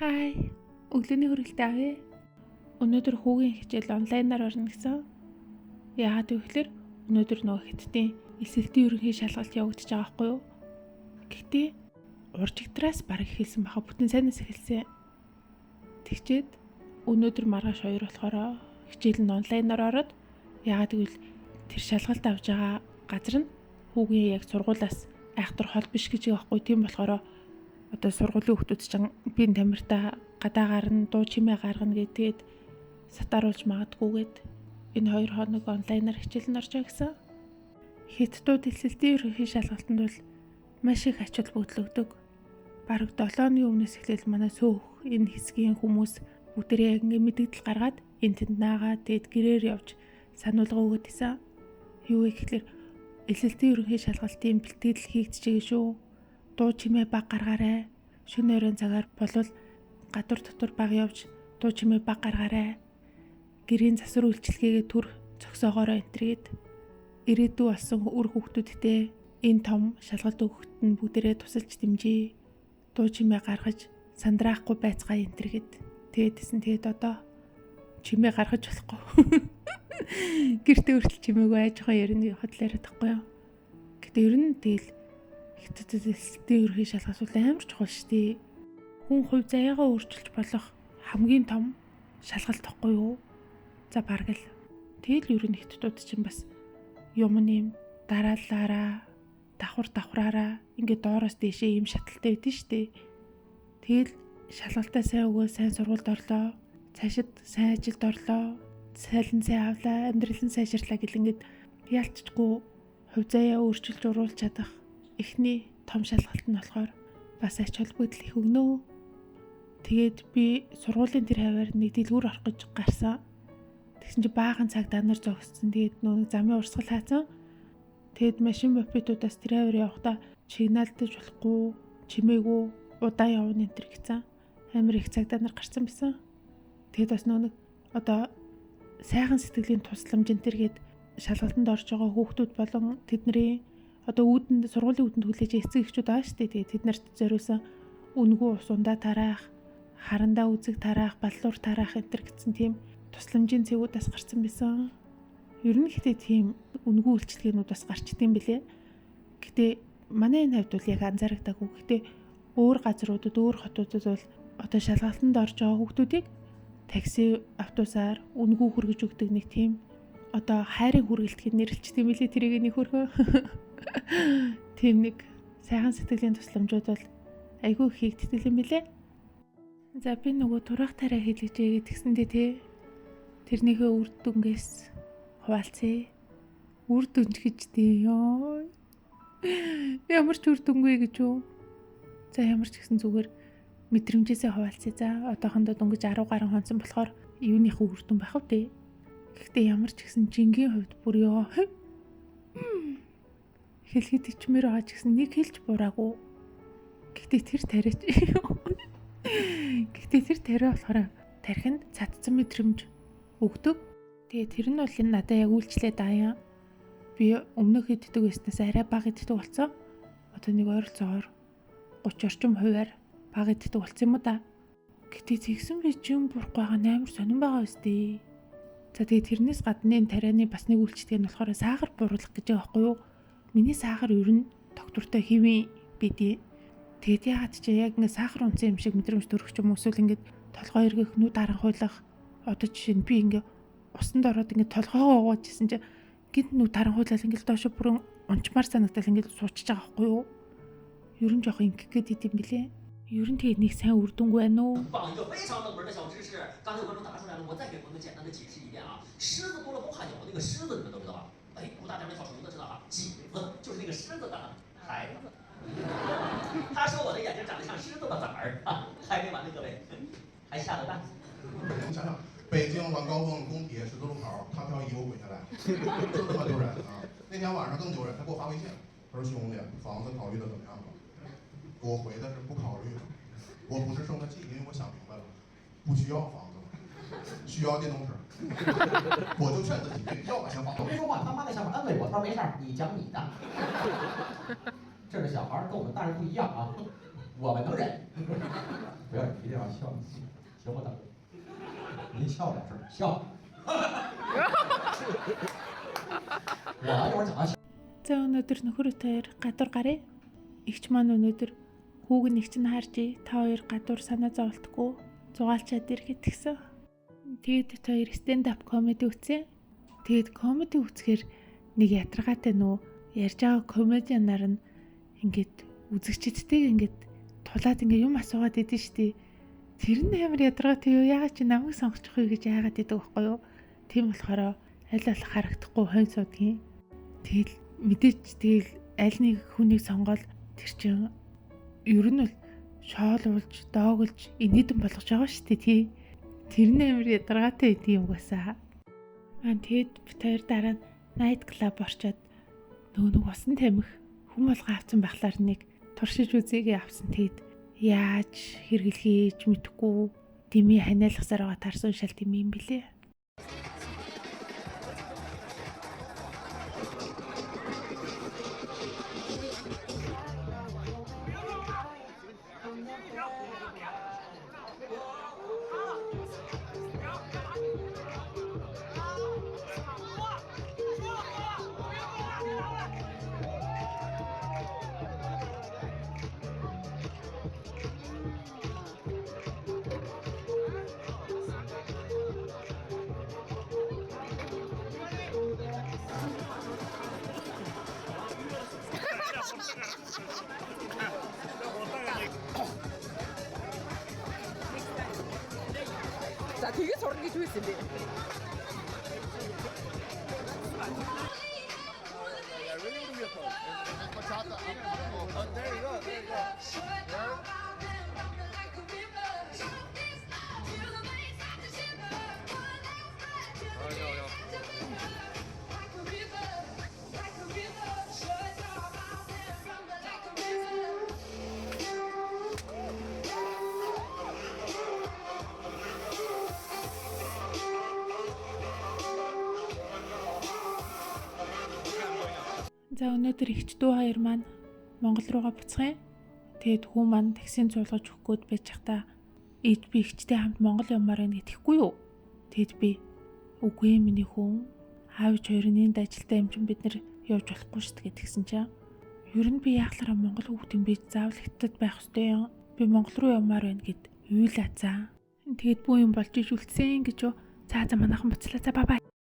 Хай. Өглөөний хүрээлтээ авъя. Өнөөдөр хүүгийн хичээл онлайнаар орно гэсэн. Яагаад гэвэл өнөөдөр нөгөө хэдтийн эсэлтийн ерөнхий шалгалт явагдаж байгаа байхгүй юу? Гэхдээ уржигдраас бараг эхэлсэн баха, бүтэн сайнаас эхэлсэн. Тэгчээд өнөөдөр маргааш 2 болохоор хичээл нь онлайнаар ороод, яагаад гэвэл тэр шалгалт авж байгаа газар нь хүүгийн яг сургуулаас айхтар хол биш гэж байгаа байхгүй. Тийм болохоор одоо сургуулийн хүмүүс чинь бие тамиртаа гадаагаар нь дуу чимээ гаргана гэдгээд сатааруулж магадгүйгээд энэ 2 хоног онлайнаар хичээл нь орж байгаа гэсэн. Хятадууд эсэлтийн ерөнхий шалгалтанд бол маш их ач холбогдол өгдөг. Бараг 7 өдрийн өмнөөс эхлээл манай сөөх энэ хэсгийн хүмүүс бүгдээ яг ингэ мэдээлэл гаргаад энэ тэнд наагаад тэгэд гэрээр явж сануулга өгöd исэн. Юу вэ гэхээр эсэлтийн ерөнхий шалгалтын бэлтгэл хийгдчихэе шүү. Дуу чимээ баг гаргаарай. Шөнө өрөөний цагаар болвол гадуур дотор баг явж дуу чимээ баг гаргаарай. Гэрийн засвар үйлчилгээгээ төр зөксөөгөөрөө энтергээд ирээдүй болсон үр хүүхдүүдтэй энэ том шалгалт өгөхөд нь бүгдээрээ тусалж дэмжээ. Дуу чимээ гаргаж сандраахгүй байцгаа энтергээд тэгээд одоо чимээ гаргаж болохгүй. Гэртээ хүртэл чимээгүй айж байгаа ярины хотлоор тахгүй юу. Гэтэ ер нь тэгэл Хятадд эсэлтийн ерөнхий шалгалт бол амар чухал шүү дээ. Хүн хувь заяагаа өөрчилж болох хамгийн том шалгалт тахгүй юу? За бараг л. Тэгэл ер нь Хятадууд чинь бас юм нэм дараалалаараа давхраараа ингээд доороос дэшээ юм шаталтай байдэн шүү дээ. Тэгэл шалгалтаа сайн өгөө, сайн сургуульд орлоо, цаашид сайн ажилд орлоо, сайн авлаа, амьдрал нь сайжирлаа гэл ингээд яалтчгүй хувь заяа өөрчилж уруулж чадах эхний том шалгалт нь болохоор бас ач холбогдол их өгнө. Тэгээд би сургуулийн тэр хаваар нэг дэлгүүр орох гэж гарсан. Тэгсэн чи баахан цаг данар зогссон. Тэгээд нөгөө замын урсгал хаацсан. Тэгээд машин мопедуудаас тэр хаваар явахдаа сигналдаж болохгүй, чимээгүй, удаан явна энэ төр гэсэн. Амар их цаг данар гарсан байсан. Тэгээд бас нөгөө одоо сайхан сэтгэлийн тусламж энэ төргээд шалгалтанд орж байгаа хүүхдүүд болон тэдний одоо үүдэнд сургуулийн үүдэнд хүлээж эцэг эхчүүд байгаа шүү дээ. Тэгээд тэд нарт зориулсан үнгүү ус ундаа тараах, харандаа үзэг тараах, баллуур тараах энэ төр гэсэн тийм тусламжийн цэгүүдээс гарсан байсан. Ер нь гэхдээ тийм үнгүү үйлчилгээнүүд бас гарчдсан бэлээ. Гэтэ манай энэ хувьд бол яг анзаарагдаагүй. Гэтэ өөр газруудад, өөр хотуудад бол одоо шалгалтанд орж байгаа хүүхдүүдийг такси, автобусаар үнгүү хүргэж өгдөг нэг тийм одоо хайрын хүргэлт гэж нэрлэлчдэг юм билээ. Тэрийг нэг хөрхөө. Тийм нэг сайхан сэтгэлийн тусламжууд бол айгүй хийгддэг юм билээ. За би нөгөө турах тараа хэлж байгаа тэгсэндээ тий тэрнийхээ үр дүнгээс хуваалцъя. Үр дүнч гэж тий ёо. Ямар ч үр дүнгүй гэж юу? За ямар ч гэсэн зүгээр мэдрэмжээсээ хуваалцъя. За одоохондоо дөнгөж 10 гаруй хонсон болохоор юуныхээ үр дүн байх вэ тий? Гэхдээ ямар ч гэсэн жингийн хувьд бүр ёо. Хэлэхэд ичмээр байгаа ч гэсэн нэг хэлж бураагүй. Гэхдээ тэр тариач. Гэхдээ тэр тариа болохоор тархинд цадсан мэдрэмж өгдөг. Тэгээ тэр нь бол энэ надад яг үйлчлээд аяа. Би өмнөх иддэг байснаас арай бага иддэг болсон. Одоо нэг ойролцоогоор 30 орчим хувиар бага иддэг болсон юм да. Гэтэ зэгсэн би жин бурахгүй байгаа амар сонирн байгаа үстэй. За тэгээ тэрнээс гадна энэ тарианы бас нэг үйлчлэг нь болохоор сахар бууруулах гэж байгаа байхгүй юу? Миний сахар ер нь доктортой хэвэн бидээ. Тэгээд яагаад ч яг ингэ сахар унтсан юм шиг мэдрэмж төрөх ч юм уу эсвэл ингэ толгой эргэх, нүд харанхуйлах. Одоо жишээ нь би ингэ усанд ороод ингэ толгойгоо угаажсэн чинь гинт нүд харанхуйлал ингэ доош бүрэн унчмаар санагдал ингэ суучж байгаа байхгүй юу? Ер нь жоох ингэх гээд идэм билээ. Ер нь тэгээд нэг сайн үр дүнгүй байна уу?北京晚高峰工体十字路口，他挑衣服滚下来，就这么丢人啊！那天晚上更丢人，他给我发微信，他说兄弟，房子考虑的怎么样了？给我回的是不考虑了。我不是生他气，因为我想明白了，不需要房子了，需要电动车。我就劝他几句，要买房。我没说话，他妈的想法安慰我，他说没事儿，你讲你的。这是小孩跟我们大人不一样啊。我们能忍。不要一定要笑，行不等。您笑点事儿，笑。我一会儿讲到。 За өнөөдөр нөхөр хоёр гадуур гарыг. Игч маань өнөөдөр хүүг нь игч нь харж та хоёр гадуур санаа зовлтгүй зугаалчаад ирэхэд гисэн. Тэгэд та хоёр stand up comedy үзсэн. Тэгэд comedy үзэхээр нэг ядаргаатай нөө ярьж байгаа комедианаар нь ингээд үзэгчдтэй ингээд тулаад ингээд юм асуугаад идэв штий. Тэр нь амар ядаргаатай юу? Яагаад чи намайг сонгочих вэ гэж яагаад идэв байхгүй юу? Тийм болохоор аль болох харагдахгүй хойно суудгийн. Тэгэл мэдээч тэгэл аль нэг хүнийг сонгоод тэр чинь ер нь бол шоолуулж, доогулж, инээдэн болгож байгаа шүү дээ тий. Тэр нь амар ядаргаатай гэдэг юм угаасаа. Тэгэд бид хоёр дараа нь night club орчоод нөгөө усан тамхи хүм болгоо авсан байхлаар нэг туршиж үзээгээ авсан. Тэгэд яаж хэрэглэхийж мэдэхгүй дими ханиалгасаар байгаа тарсан шал дими юм билээ. 자, 되게 저런 게 좋았는데. За өнөөдөр ихч дүү хоёр маань Монгол руугаа буцах юм. Тэгэд хүү маань таксийн цуулгаж өгөх гээд байж захта ээж би ихчтэй хамт Монгол явмаар байна гэтгэхгүй юу? Тэгэд би үгүй ээ миний хүн. Аавч хоёрын энд ажилдаа юм чин бид нар явж болохгүй шүү дээ гэдгсэн чинь. Ер нь би яахлаараа Монгол хүүхдэн би заавал хятад байх ёстой юм. Би Монгол руу явмаар байна гэд уйлаа цаа. Тэгэд бүү юм болж иж үлдсэн гэж юу? За манайхан буцлаа. За бай бай.